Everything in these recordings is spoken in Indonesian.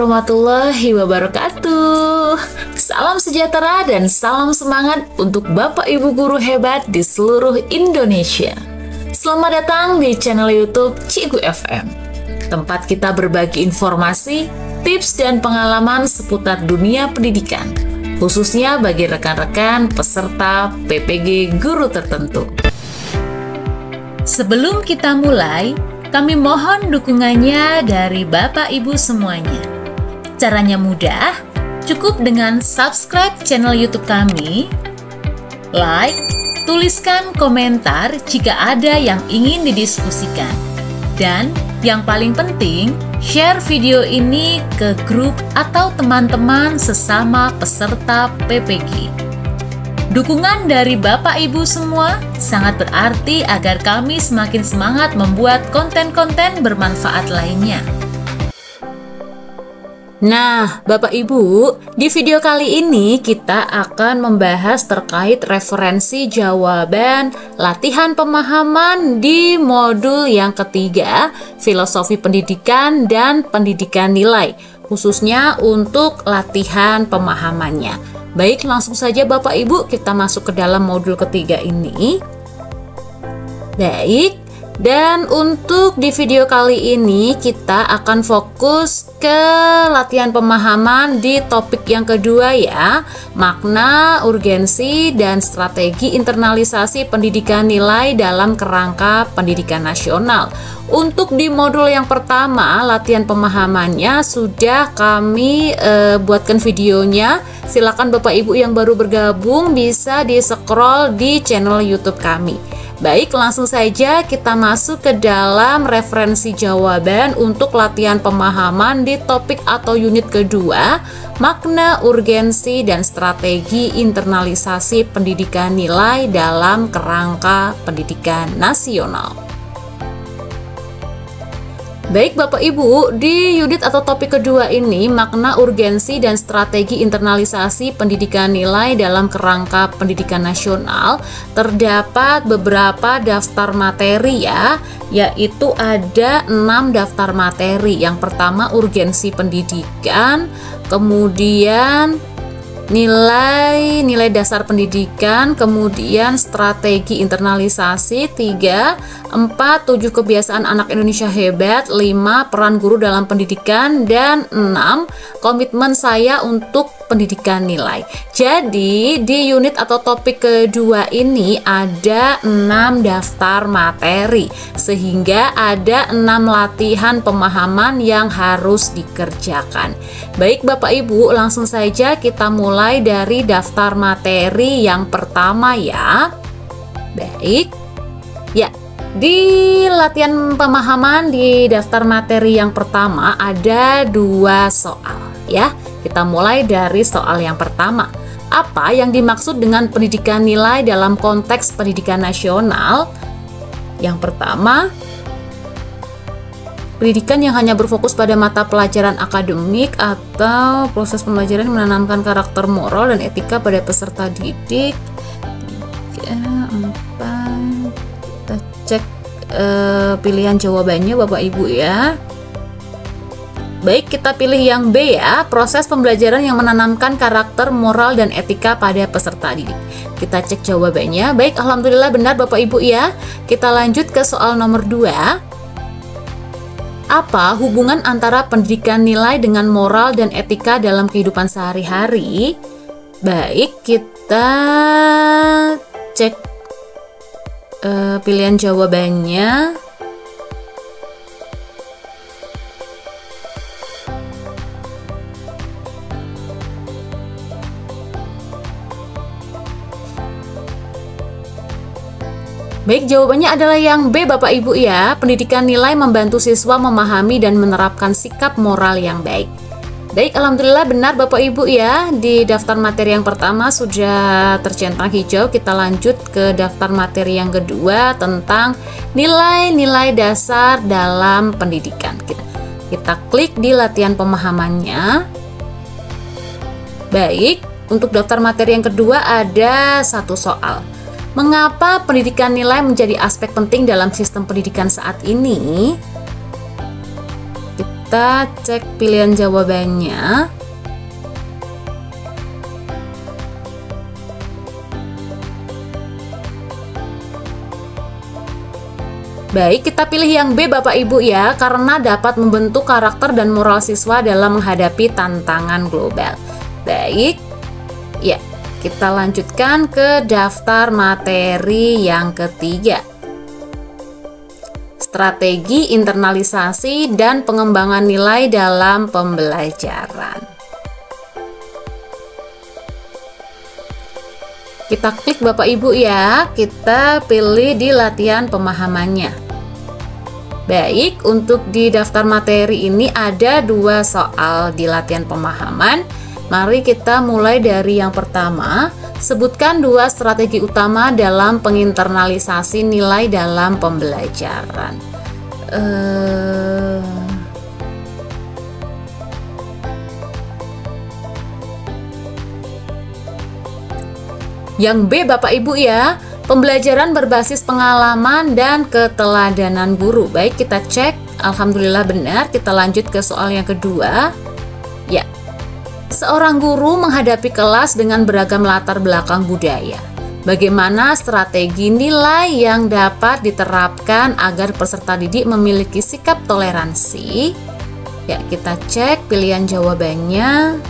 warahmatullahi wabarakatuh. Salam sejahtera dan salam semangat untuk Bapak Ibu guru hebat di seluruh Indonesia. Selamat datang di channel YouTube Cikgu FM, tempat kita berbagi informasi, tips dan pengalaman seputar dunia pendidikan, khususnya bagi rekan-rekan peserta PPG guru tertentu. Sebelum kita mulai, kami mohon dukungannya dari Bapak Ibu semuanya. Caranya mudah, cukup dengan subscribe channel YouTube kami, like, tuliskan komentar jika ada yang ingin didiskusikan, dan yang paling penting, share video ini ke grup atau teman-teman sesama peserta PPG. Dukungan dari Bapak Ibu semua sangat berarti agar kami semakin semangat membuat konten-konten bermanfaat lainnya. Nah, Bapak Ibu, di video kali ini kita akan membahas terkait referensi jawaban latihan pemahaman di modul yang ketiga, Filosofi Pendidikan dan Pendidikan Nilai, khususnya untuk latihan pemahamannya. Baik, langsung saja Bapak Ibu kita masuk ke dalam modul ketiga ini. Baik, dan untuk di video kali ini kita akan fokus ke latihan pemahaman di topik yang kedua ya, makna, urgensi, dan strategi internalisasi pendidikan nilai dalam kerangka pendidikan nasional. Untuk di modul yang pertama, latihan pemahamannya sudah kami buatkan videonya. Silakan Bapak Ibu yang baru bergabung bisa di-scroll di channel YouTube kami. Baik, langsung saja kita masuk ke dalam referensi jawaban untuk latihan pemahaman di topik atau unit kedua, makna, urgensi, dan strategi internalisasi pendidikan nilai dalam kerangka pendidikan nasional. Baik Bapak Ibu, di unit atau topik kedua ini, makna, urgensi, dan strategi internalisasi pendidikan nilai dalam kerangka pendidikan nasional, terdapat beberapa daftar materi ya, yaitu ada 6 daftar materi. Yang pertama urgensi pendidikan, kemudian nilai dasar pendidikan, kemudian strategi internalisasi, 3, 4, 7 kebiasaan anak Indonesia hebat, 5, peran guru dalam pendidikan, dan 6, komitmen saya untuk pendidikan nilai. Jadi di unit atau topik kedua ini ada 6 daftar materi, sehingga ada 6 latihan pemahaman yang harus dikerjakan. Baik Bapak Ibu, langsung saja kita mulai dari daftar materi yang pertama ya. Baik ya, di latihan pemahaman di daftar materi yang pertama ada 2 soal ya. Kita mulai dari soal yang pertama. Apa yang dimaksud dengan pendidikan nilai dalam konteks pendidikan nasional? Yang pertama, pendidikan yang hanya berfokus pada mata pelajaran akademik atau proses pembelajaran yang menanamkan karakter moral dan etika pada peserta didik. 4, kita cek pilihan jawabannya Bapak Ibu ya. Baik, kita pilih yang B ya, proses pembelajaran yang menanamkan karakter, moral, dan etika pada peserta didik. Kita cek jawabannya. Baik, alhamdulillah benar Bapak Ibu ya. Kita lanjut ke soal nomor 2. Apa hubungan antara pendidikan nilai dengan moral dan etika dalam kehidupan sehari-hari? Baik, kita cek pilihan jawabannya. Baik, jawabannya adalah yang B Bapak Ibu ya. Pendidikan nilai membantu siswa memahami dan menerapkan sikap moral yang baik. Baik, alhamdulillah benar Bapak Ibu ya. Di daftar materi yang pertama sudah tercentang hijau. Kita lanjut ke daftar materi yang kedua tentang nilai-nilai dasar dalam pendidikan. Kita klik di latihan pemahamannya. Baik, untuk daftar materi yang kedua ada 1 soal. Mengapa pendidikan nilai menjadi aspek penting dalam sistem pendidikan saat ini? kita cek pilihan jawabannya. Baik, kita pilih yang B Bapak Ibu ya, karena dapat membentuk karakter dan moral siswa dalam menghadapi tantangan global. Baik, ya, kita lanjutkan ke daftar materi yang ketiga. Strategi internalisasi dan pengembangan nilai dalam pembelajaran. Kita klik Bapak Ibu ya, kita pilih di latihan pemahamannya. Baik, untuk di daftar materi ini ada 2 soal di latihan pemahaman. Mari kita mulai dari yang pertama. Sebutkan 2 strategi utama dalam penginternalisasi nilai dalam pembelajaran. Yang B Bapak Ibu ya, pembelajaran berbasis pengalaman dan keteladanan guru. Baik, kita cek, alhamdulillah benar. Kita lanjut ke soal yang kedua. Ya, seorang guru menghadapi kelas dengan beragam latar belakang budaya. Bagaimana strategi nilai yang dapat diterapkan agar peserta didik memiliki sikap toleransi? Ya, kita cek pilihan jawabannya.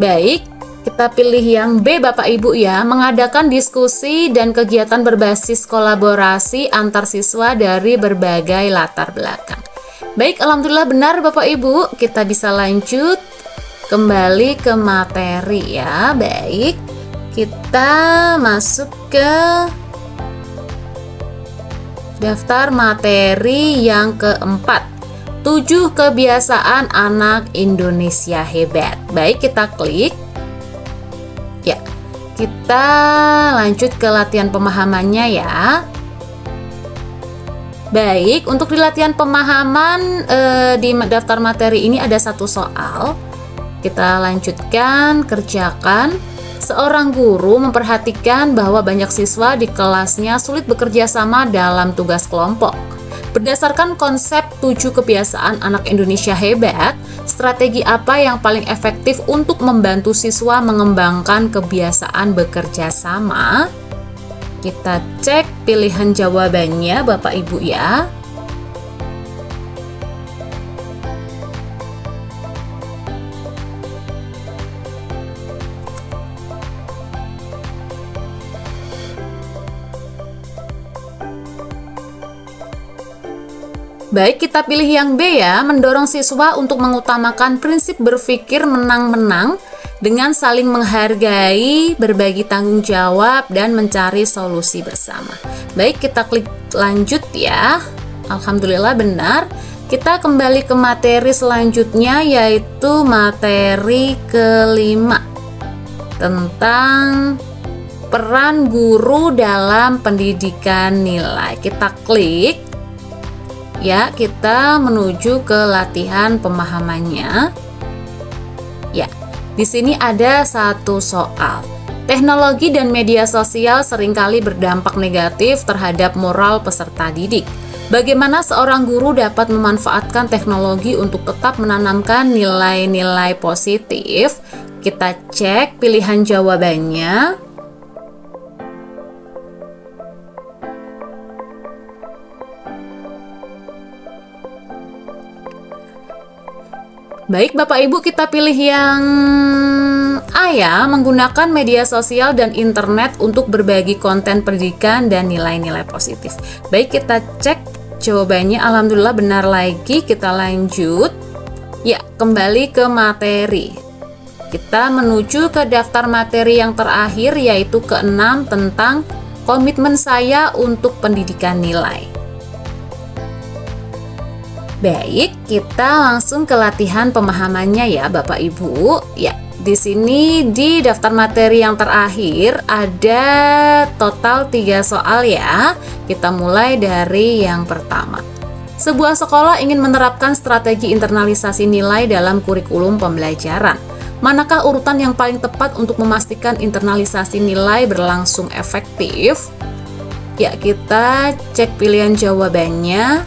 Baik, kita pilih yang B Bapak Ibu ya, mengadakan diskusi dan kegiatan berbasis kolaborasi antar siswa dari berbagai latar belakang. Baik, alhamdulillah benar Bapak Ibu, kita bisa lanjut kembali ke materi ya. Baik, kita masuk ke daftar materi yang keempat. 7 kebiasaan anak Indonesia hebat. Baik, kita klik. Ya, kita lanjut ke latihan pemahamannya ya. Baik, untuk di latihan pemahaman di daftar materi ini ada 1 soal. Kita lanjutkan, kerjakan. Seorang guru memperhatikan bahwa banyak siswa di kelasnya sulit bekerja sama dalam tugas kelompok. Berdasarkan konsep 7 kebiasaan anak Indonesia hebat, strategi apa yang paling efektif untuk membantu siswa mengembangkan kebiasaan bekerja sama? Kita cek pilihan jawabannya Bapak Ibu ya. Baik, kita pilih yang B ya, mendorong siswa untuk mengutamakan prinsip berpikir menang-menang dengan saling menghargai, berbagi tanggung jawab, dan mencari solusi bersama. Baik, kita klik lanjut ya. Alhamdulillah benar. Kita kembali ke materi selanjutnya, yaitu materi kelima tentang peran guru dalam pendidikan nilai. Kita klik. Ya, kita menuju ke latihan pemahamannya. Ya, di sini ada 1 soal. Teknologi dan media sosial seringkali berdampak negatif terhadap moral peserta didik. Bagaimana seorang guru dapat memanfaatkan teknologi untuk tetap menanamkan nilai-nilai positif? Kita cek pilihan jawabannya. Baik Bapak Ibu, kita pilih yang A ya, menggunakan media sosial dan internet untuk berbagi konten pendidikan dan nilai-nilai positif. Baik, kita cek jawabannya, alhamdulillah benar lagi. Kita lanjut. Ya, kembali ke materi. Kita menuju ke daftar materi yang terakhir, yaitu ke-6 tentang komitmen saya untuk pendidikan nilai. Baik, kita langsung ke latihan pemahamannya ya Bapak Ibu. Ya, di sini di daftar materi yang terakhir ada total 3 soal ya. Kita mulai dari yang pertama. Sebuah sekolah ingin menerapkan strategi internalisasi nilai dalam kurikulum pembelajaran. Manakah urutan yang paling tepat untuk memastikan internalisasi nilai berlangsung efektif? Ya, kita cek pilihan jawabannya.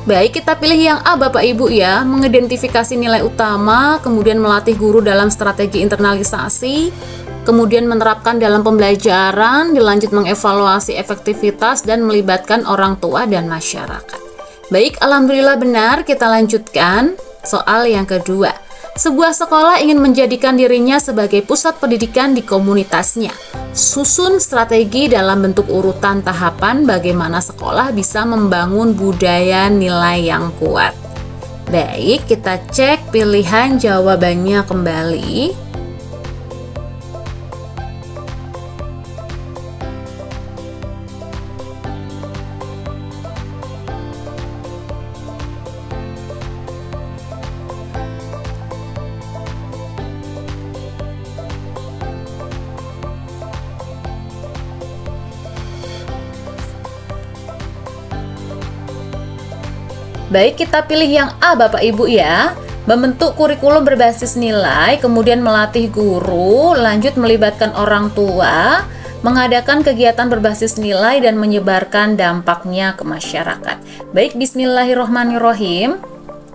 Baik, kita pilih yang A Bapak Ibu ya, mengidentifikasi nilai utama, kemudian melatih guru dalam strategi internalisasi, kemudian menerapkan dalam pembelajaran, dilanjut mengevaluasi efektivitas dan melibatkan orang tua dan masyarakat. Baik, alhamdulillah benar, kita lanjutkan soal yang kedua. Sebuah sekolah ingin menjadikan dirinya sebagai pusat pendidikan di komunitasnya. Susun strategi dalam bentuk urutan tahapan bagaimana sekolah bisa membangun budaya nilai yang kuat. Baik, kita cek pilihan jawabannya kembali. Baik, kita pilih yang A Bapak Ibu ya. Membentuk kurikulum berbasis nilai, kemudian melatih guru, lanjut melibatkan orang tua, mengadakan kegiatan berbasis nilai dan menyebarkan dampaknya ke masyarakat. Baik, bismillahirrohmanirrohim.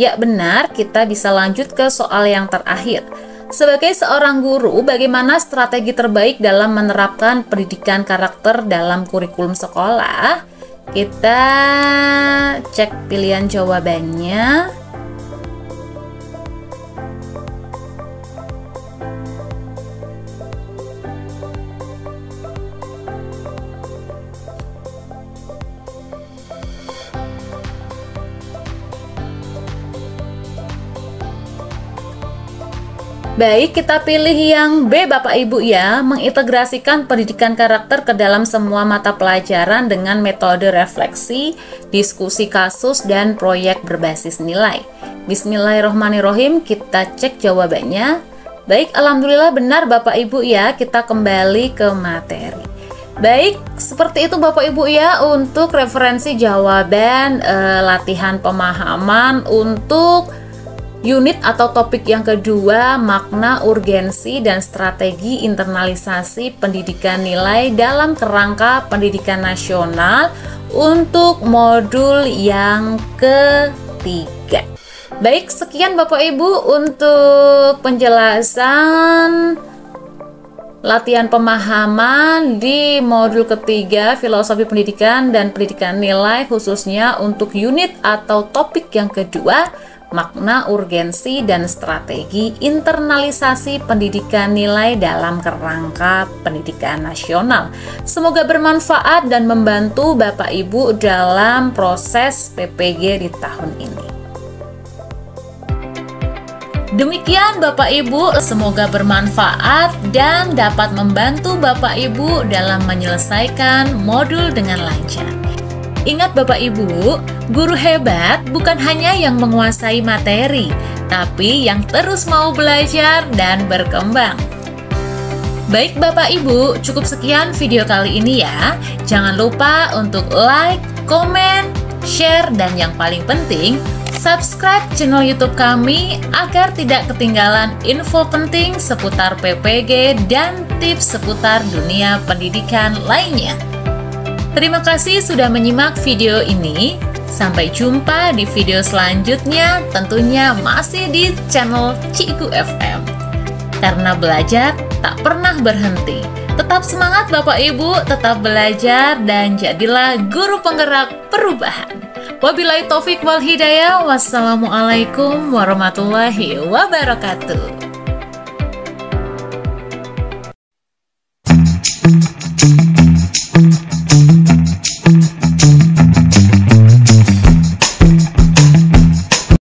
Ya benar, kita bisa lanjut ke soal yang terakhir. Sebagai seorang guru, bagaimana strategi terbaik dalam menerapkan pendidikan karakter dalam kurikulum sekolah? Kita cek pilihan jawabannya. Baik, kita pilih yang B Bapak Ibu ya, mengintegrasikan pendidikan karakter ke dalam semua mata pelajaran dengan metode refleksi, diskusi kasus, dan proyek berbasis nilai. Bismillahirrohmanirrohim, kita cek jawabannya. Baik, alhamdulillah benar Bapak Ibu ya, kita kembali ke materi. Baik, seperti itu Bapak Ibu ya untuk referensi jawaban latihan pemahaman untuk unit atau topik yang kedua, makna, urgensi, dan strategi internalisasi pendidikan nilai dalam kerangka pendidikan nasional untuk modul yang ketiga. Baik, sekian Bapak Ibu untuk penjelasan latihan pemahaman di modul ketiga filosofi pendidikan dan pendidikan nilai, khususnya untuk unit atau topik yang kedua, makna, urgensi, dan strategi internalisasi pendidikan nilai dalam kerangka pendidikan nasional. Semoga bermanfaat dan membantu Bapak Ibu dalam proses PPG di tahun ini. Demikian Bapak Ibu, semoga bermanfaat dan dapat membantu Bapak Ibu dalam menyelesaikan modul dengan lancar. Ingat Bapak Ibu, guru hebat bukan hanya yang menguasai materi, tapi yang terus mau belajar dan berkembang. Baik Bapak Ibu, cukup sekian video kali ini ya. Jangan lupa untuk like, komen, share, dan yang paling penting, subscribe channel YouTube kami agar tidak ketinggalan info penting seputar PPG dan tips seputar dunia pendidikan lainnya. Terima kasih sudah menyimak video ini. Sampai jumpa di video selanjutnya, tentunya masih di channel Cikgu FM. Karena belajar tak pernah berhenti. Tetap semangat Bapak Ibu, tetap belajar dan jadilah guru penggerak perubahan. Wabillahi taufik wal hidayah. Wassalamualaikum warahmatullahi wabarakatuh.